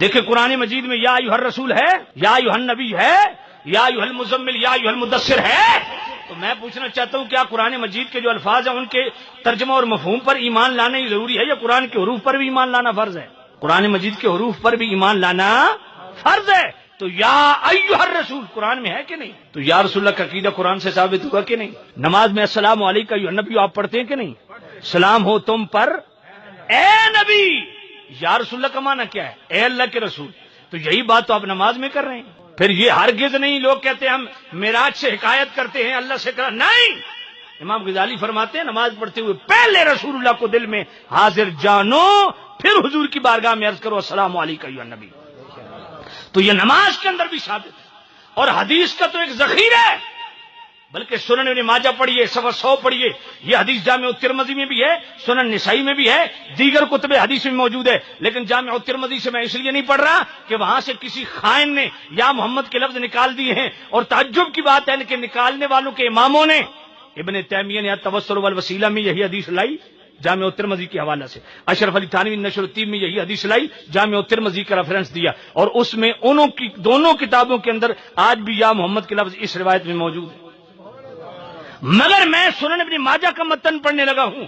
دیکھیں قرآن مجید میں یا ایھا الرسول ہے، یا ایھا النبی ہے، یا ایھا المزمل، یا ایھا المدثر ہے. تو میں پوچھنا چاہتا ہوں کیا قرآن مجید کے جو الفاظ ہیں ان کے ترجمہ اور مفہوم پر ایمان لانا ہی ضروری ہے یا قرآن کے حروف پر بھی ایمان لانا فرض ہے؟ قرآن مجید کے حروف پر بھی ایمان لانا فرض ہے. تو یا ایھا الرسول قرآن میں ہے کہ نہیں؟ تو یا رسول اللہ کا عقیدہ قرآن سے ثابت ہوا کہ نہیں؟ نماز میں السلام علیکم ایھا النبی آپ پڑھتے ہیں کہ نہیں؟ سلام ہو تم پر اے نبی. یا رسول اللہ کا معنی کیا ہے؟ اے اللہ کے رسول. تو یہی بات تو آپ نماز میں کر رہے ہیں. پھر یہ ہرگز نہیں لوگ کہتے ہم معراج سے حکایت کرتے ہیں اللہ سے نہیں. امام غزالی فرماتے ہیں نماز پڑھتے ہوئے پہلے رسول اللہ کو دل میں حاضر جانو، پھر حضور کی بارگاہ میں عرض کرو السلام علیکم ایھا النبی. تو یہ نماز کے اندر بھی ثابت ہے. اور حدیث کا تو ایک ذخیرہ ہے، بلکہ سنن ابن ماجہ پڑھیے، صفحہ 100 پڑھیے. یہ حدیث جامع الترمذی میں بھی ہے، سنن نسائی میں بھی ہے، دیگر کتب حدیث میں موجود ہے. لیکن جامع الترمذی سے میں اس لیے نہیں پڑھ رہا کہ وہاں سے کسی خائن نے یا محمد کے لفظ نکال دیے ہیں. اور تعجب کی بات ہے کہ نکالنے والوں کے اماموں نے ابن تیمیہ نے التوسل والوسیلہ میں یہی حدیث لائی جامع الترمذی کے حوالے سے. اشرف علی تھانوی نشر الطیب میں یہی حدیث لائی، جامع الترمذی کا ریفرنس دیا، اور اس میں انہوں کی دونوں کتابوں کے اندر آج بھی یا محمد کے لفظ اس روایت میں موجود ہے. مگر میں سنن ابن ماجہ کا متن پڑھنے لگا ہوں.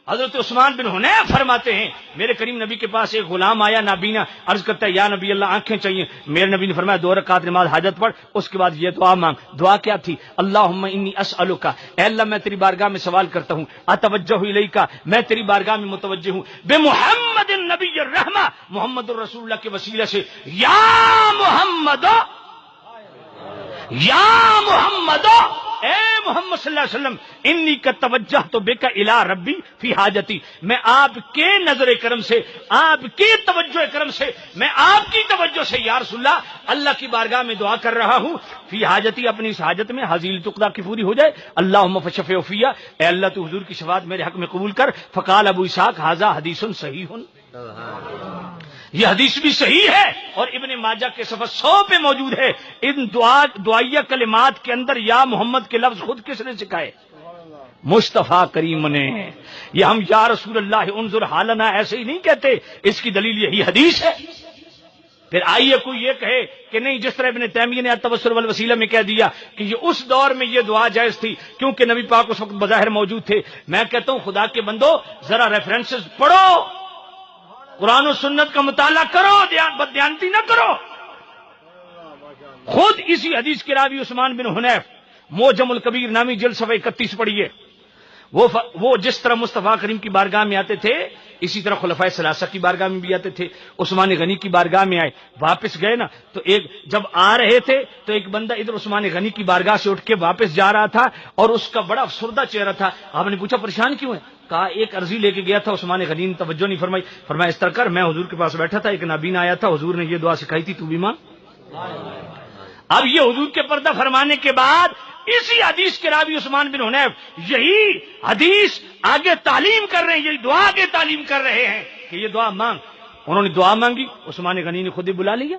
حضرت عثمان بن حنیف فرماتے ہیں میرے کریم نبی کے پاس ایک غلام آیا نابینا، عرض کرتا ہے یا نبی اللہ آنکھیں چاہیے. میرے نبی نے فرمایا 2 رکعت نماز حاجت پڑھ، اس کے بعد یہ دعا مانگ. دعا کیا تھی؟ اللہم انی اسألک، اے اللہ میں تیری بارگاہ میں سوال کرتا ہوں، اتوجہ الیک، میں تیری بارگاہ میں متوجہ ہوں، بمحمد النبی الرحمہ، محمد الرسول اللہ کے وسیلہ سے، یا محمد، یا محمد، اے محمد صلی اللہ علیہ وسلم، انی کا توجہ تو بے کا الی ربی فی حاجتی، میں آپ کے نظر کرم سے، آپ کی توجہ کرم سے، میں آپ کی توجہ سے یا رسول اللہ اللہ کی بارگاہ میں دعا کر رہا ہوں، فی حاجتی، اپنی اس حاجت میں، حاضیل تقدا کی پوری ہو جائے. اللہم فشفع فیہ، اے اللہ تو حضور کی شفاعت میرے حق میں قبول کر. فقال ابو اسحاق ھذا حدیث صحیح، یہ حدیث بھی صحیح ہے اور ابن ماجہ کے صفحہ 100 پہ موجود ہے. ان دعائیہ کلمات کے اندر یا محمد کے لفظ خود کس نے سکھائے؟ مصطفیٰ کریم نے. یہ ہم یا رسول اللہ انظر حالنا ایسے ہی نہیں کہتے، اس کی دلیل یہی حدیث ہے. پھر آئیے کوئی یہ کہے کہ نہیں، جس طرح ابن تیمیہ نے التوسل والوسیلہ میں کہہ دیا کہ یہ اس دور میں یہ دعا جائز تھی کیونکہ نبی پاک اس وقت بظاہر موجود تھے. میں کہتا ہوں خدا کے بندو ذرا ریفرنسز پڑھو، قرآن و سنت کا مطالعہ کرو، بددیانتی نہ کرو. خود اسی حدیث کے راوی عثمان بن حنیف، موجم الکبیر نامی جلد صفحہ 31 پڑھیے. وہ جس طرح مصطفیٰ کریم کی بارگاہ میں آتے تھے اسی طرح خلفائے ثلاثہ کی بارگاہ میں بھی آتے تھے. عثمان غنی کی بارگاہ میں آئے، واپس گئے نا تو جب آ رہے تھے تو ایک بندہ ادھر عثمان غنی کی بارگاہ سے اٹھ کے واپس جا رہا تھا اور اس کا بڑا افسردہ چہرہ تھا. آپ نے پوچھا پریشان کیوں ہے؟ کہا ایک عرضی لے کے گیا تھا، عثمان غنی نے توجہ نہیں فرمائی. فرمایا اس طرح کر، میں حضور کے پاس بیٹھا تھا، ایک نابینا آیا تھا، حضور نے یہ دعا سکھائی تھی، تو بھی مانگ. اب یہ حضور کے پردہ فرمانے کے بعد اسی حدیث کے راوی عثمان بن حنیف یہی حدیث آگے تعلیم کر رہے ہیں، یہی دعا آگے تعلیم کر رہے ہیں کہ یہ دعا مانگ. انہوں نے دعا مانگی، عثمان غنی نے خود ہی بلا لیا.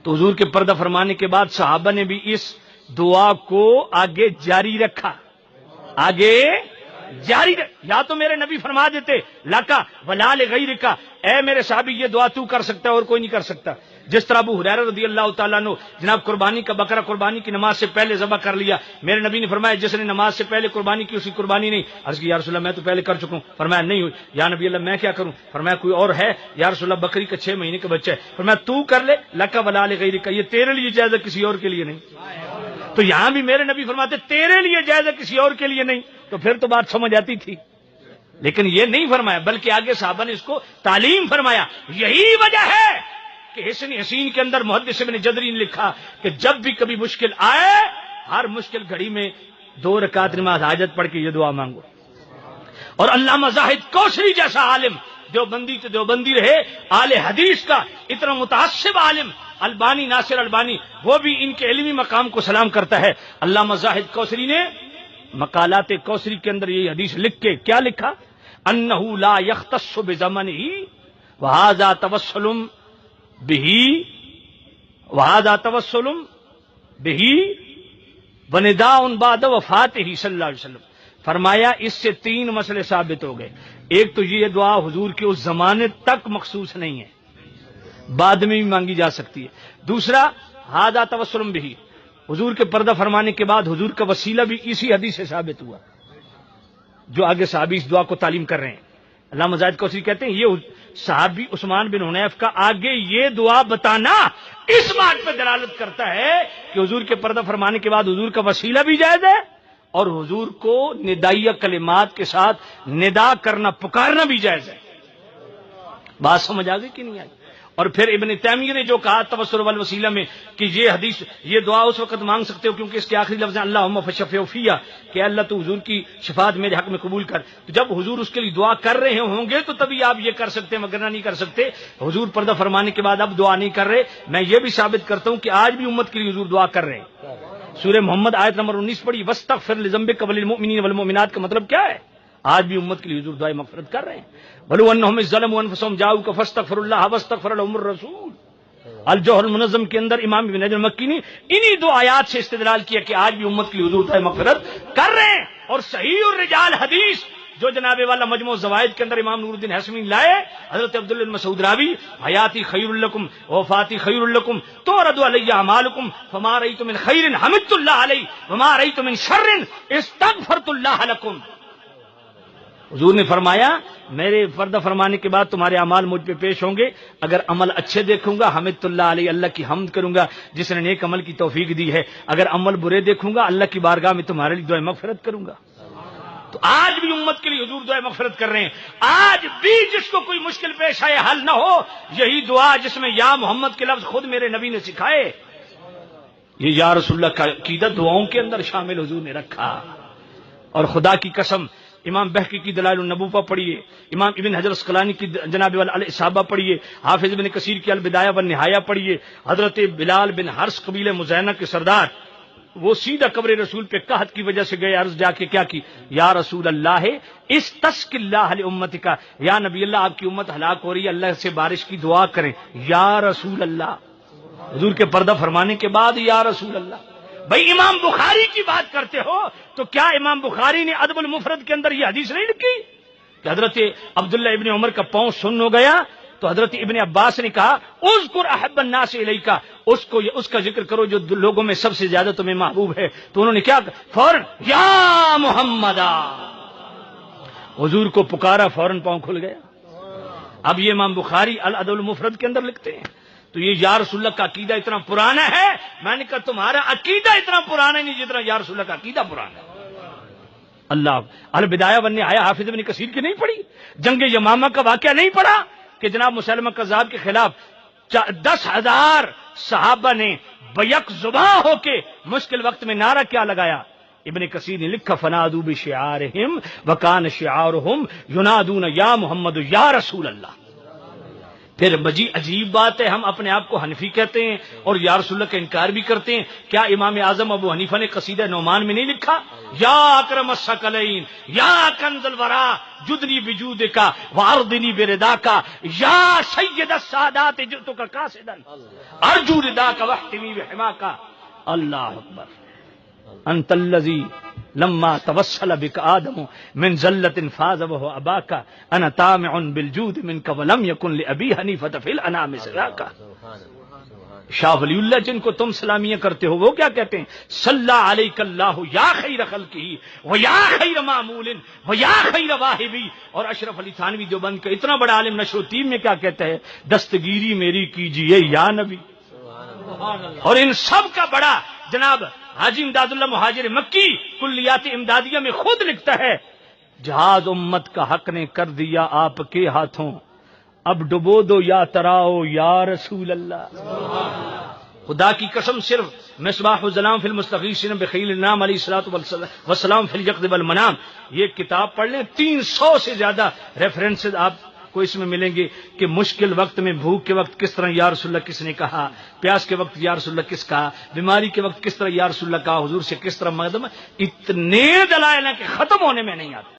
تو حضور کے پردہ فرمانے کے بعد صحابہ نے بھی اس دعا کو آگے جاری رکھا، آگے جاری یا تو میرے نبی فرما دیتے لاکا ولال غیرکا، اے میرے صحابی یہ دعا تو کر سکتا ہے اور کوئی نہیں کر سکتا. جس طرح ابو ہریرہ رضی اللہ تعالیٰ عنہ جناب قربانی کا بکرا قربانی کی نماز سے پہلے ذبح کر لیا، میرے نبی نے فرمایا جس نے نماز سے پہلے قربانی کی اس کی قربانی نہیں. عرض کی یا رسول اللہ میں تو پہلے کر چکا ہوں. فرمایا نہیں ہوئی. یا نبی اللہ میں کیا کروں؟ فرمایا کوئی اور ہے؟ یا رسول اللہ بکری کا 6 مہینے کا بچہ ہے. فرمایا تو کر لے، لکا ولال غیرکا، یہ تیرے لیے جائز ہے کسی اور کے لیے نہیں. تو یہاں بھی میرے نبی فرماتے تیرے لیے جائز ہے کسی اور کے لیے نہیں، تو پھر تو بات سمجھ آتی تھی. لیکن یہ نہیں فرمایا، بلکہ آگے صحابہ نے اس کو تعلیم فرمایا. یہی وجہ ہے کہ حسن حسین کے اندر محدث ابن جدری نے لکھا کہ جب بھی کبھی مشکل آئے ہر مشکل گھڑی میں 2 رکعت نماز حاجت پڑھ کے یہ دعا مانگو. اور علامہ زاہد کوثری جیسا عالم، دیوبندی تو دیوبندی رہے، اہل حدیث کا اتنا متعصب عالم البانی ناصر البانی، وہ بھی ان کے علمی مقام کو سلام کرتا ہے. علامہ زاہد کوثری نے مقالات کوثری کے اندر یہ حدیث لکھ کے کیا لکھا؟ انہ لا یختص بزمنہ وہذا توسل بہ، وہذا توسل بہ ونداء بعد وفاتہ صلی اللہ علیہ وسلم. فرمایا اس سے 3 مسئلے ثابت ہو گئے. ایک تو یہ دعا حضور کے اس زمانے تک مخصوص نہیں ہے، بعد میں بھی مانگی جا سکتی ہے. دوسرا ھذا توسل بہ، حضور کے پردہ فرمانے کے بعد حضور کا وسیلہ بھی اسی حدیث سے ثابت ہوا جو آگے صحابی اس دعا کو تعلیم کر رہے ہیں. علامہ زاہد کوثری کہتے ہیں یہ صحابی عثمان بن حنیف کا آگے یہ دعا بتانا اس بات پہ دلالت کرتا ہے کہ حضور کے پردہ فرمانے کے بعد حضور کا وسیلہ بھی جائز ہے اور حضور کو ندائیہ کلمات کے ساتھ ندا کرنا پکارنا بھی جائز ہے. بات سمجھ آ گئی کہ نہیں آئی؟ اور پھر ابن تیمیہ نے جو کہا توسل والوسیلہ میں کہ یہ حدیث یہ دعا اس وقت مانگ سکتے ہو کیونکہ اس کے آخری لفظ ہیں اللہم فشفع فیہ، کہ اللہ تو حضور کی شفاعت میرے حق میں قبول کر. تو جب حضور اس کے لیے دعا کر رہے ہوں گے تو تبھی آپ یہ کر سکتے ہیں، وگرنہ نہیں کر سکتے. حضور پردہ فرمانے کے بعد اب دعا نہیں کر رہے. میں یہ بھی ثابت کرتا ہوں کہ آج بھی امت کے لیے حضور دعا کر رہے ہیں. سورہ محمد آیت نمبر 19 پڑھی، واستغفر لذنبک وللمؤمنین والمؤمنات کا مطلب کیا ہے؟ آج بھی امت کے لیے حضور دعائے مغفرت کر رہے ہیں. وَلَوْ أَنَّهُمْ إِذ ظَّلَمُوا أَنفُسَهُمْ جَاءُوكَ فَاسْتَغْفَرُوا اللَّهَ وَاسْتَغْفَرَ لَهُمُ الرَّسُولُ. الجوہر المنظم کے اندر امام ابن حجر مکی نے انہی دو آیات سے استدلال کیا کہ آج بھی امت کے لیے حضور دعائے مغفرت کر رہے ہیں. اور صحیح الرجال حدیث جو جناب والا مجموع الزوائد کے اندر امام نور الدین حسمی لائے، حضرت عبداللہ بن مسعود راوی، حیاتی خیر لکم وفاتی خیر لکم تورد علی اعمالکم فما رأیت من خیر حمدت اللہ علیہ وما رأیت من شر استغفرت اللہ لکم. حضور نے فرمایا میرے پردہ فرمانے کے بعد تمہارے اعمال مجھ پہ پیش ہوں گے، اگر عمل اچھے دیکھوں گا حمدت اللہ علیہ، اللہ کی حمد کروں گا جس نے نیک عمل کی توفیق دی ہے، اگر عمل برے دیکھوں گا اللہ کی بارگاہ میں تمہارے لیے دعائے مغفرت کروں گا. تو آج بھی امت کے لیے حضور دعائے مغفرت کر رہے ہیں. آج بھی جس کو کوئی مشکل پیش آئے حل نہ ہو، یہی دعا جس میں یا محمد کے لفظ خود میرے نبی نے سکھائے، یہ یا رسول اللہ کا عقیدہ دعاؤں کے اندر شامل حضور نے رکھا. اور خدا کی قسم امام بہقی کی دلائل النبوہ پڑھیے، امام ابن حجر اسقلانی کی جناب والا الاصابہ پڑھیے، حافظ ابن کثیر کی البدایہ والنہایہ پڑھیے. حضرت بلال بن حرس قبیلہ مزینہ کے سردار وہ سیدھا قبر رسول پہ قحط کی وجہ سے گئے، عرض جا کے کیا کی، یا رسول اللہ استسق اللہ لامتک، یا نبی اللہ آپ کی امت ہلاک ہو رہی ہے، اللہ سے بارش کی دعا کریں. یا رسول اللہ، حضور کے پردہ فرمانے کے بعد یا رسول اللہ. بھائی امام بخاری کی بات کرتے ہو تو کیا امام بخاری نے ادب المفرد کے اندر یہ حدیث نہیں لکھی کہ حضرت عبداللہ ابن عمر کا پاؤں سن ہو گیا تو حضرت ابن عباس نے کہا اذکر احب الناس الیک، اس کا ذکر کرو جو لوگوں میں سب سے زیادہ تمہیں محبوب ہے. تو انہوں نے کیا فوراً یا محمد، حضور کو پکارا، فوراً پاؤں کھل گیا. اب یہ امام بخاری الادب المفرد کے اندر لکھتے ہیں. تو یہ یا رسول اللہ کا عقیدہ اتنا پرانا ہے، میں نے کہا تمہارا عقیدہ اتنا پرانا نہیں جتنا یا رسول اللہ کا عقیدہ پرانا ہے. اللہ البدایہ والنہایہ حافظ ابن کثیر کی نہیں پڑھی؟ جنگ یمامہ کا واقعہ نہیں پڑھا کہ جناب مسلمہ کذاب کے خلاف 10,000 صحابہ نے بیک زباں ہو کے مشکل وقت میں نعرہ کیا لگایا؟ ابن کثیر نے لکھا فنادوا بشعارہم وکان شعارہم ینادون یا محمد یا رسول اللہ. پھر بجی عجیب بات ہے، ہم اپنے آپ کو حنفی کہتے ہیں اور یا رسول اللہ کا انکار بھی کرتے ہیں. کیا امام اعظم ابو حنیفہ نے قصیدہ نعمان میں نہیں لکھا یا اکرم الثقلین یا کنز الورا جدنی بجودک وارضنی برداک یا سید السادات جئتک قاصدا ارجو رداک واحتمی بحماک. اللہ اکبر. انت الذی لما توسل بك آدم من زلة فاز وهو أباك أنا طامع بالجود منك ولم يكن لأبي حنيفة في الأنام سواك. شاہ ولی اللہ جن کو تم سلامیاں کرتے ہو وہ کیا کہتے ہیں؟ صلی علیک اللہ یا خیر خلقہ و یا خیر معمول و یا خیر واہبی. اور اشرف علی تھانوی دیوبند کا اتنا بڑا عالم نشر و تیم میں کیا کہتا ہے؟ دستگیری میری کیجئے یا نبی. اور ان سب کا بڑا جناب حاجی امداد اللہ مہاجر مکی کلیات امدادیہ میں خود لکھتا ہے جہاز امت کا حق نے کر دیا آپ کے ہاتھوں، اب ڈبو دو یا تراؤ یا رسول اللہ. خدا کی قسم صرف مصباح الظلام فی المستغیثین بخیل النام علیہ الصلوۃ والسلام فی اليقظۃ والمنام یہ کتاب پڑھ لیں، 300 سے زیادہ ریفرنسز آپ کو اس میں ملیں گے کہ مشکل وقت میں بھوک کے وقت کس طرح یا رسول اللہ کس نے کہا، پیاس کے وقت یا رسول اللہ کس کہا، بیماری کے وقت کس طرح یا رسول اللہ کہا، حضور سے کس طرح مقدم. اتنے دلائل ہیں کہ ختم ہونے میں نہیں آتے.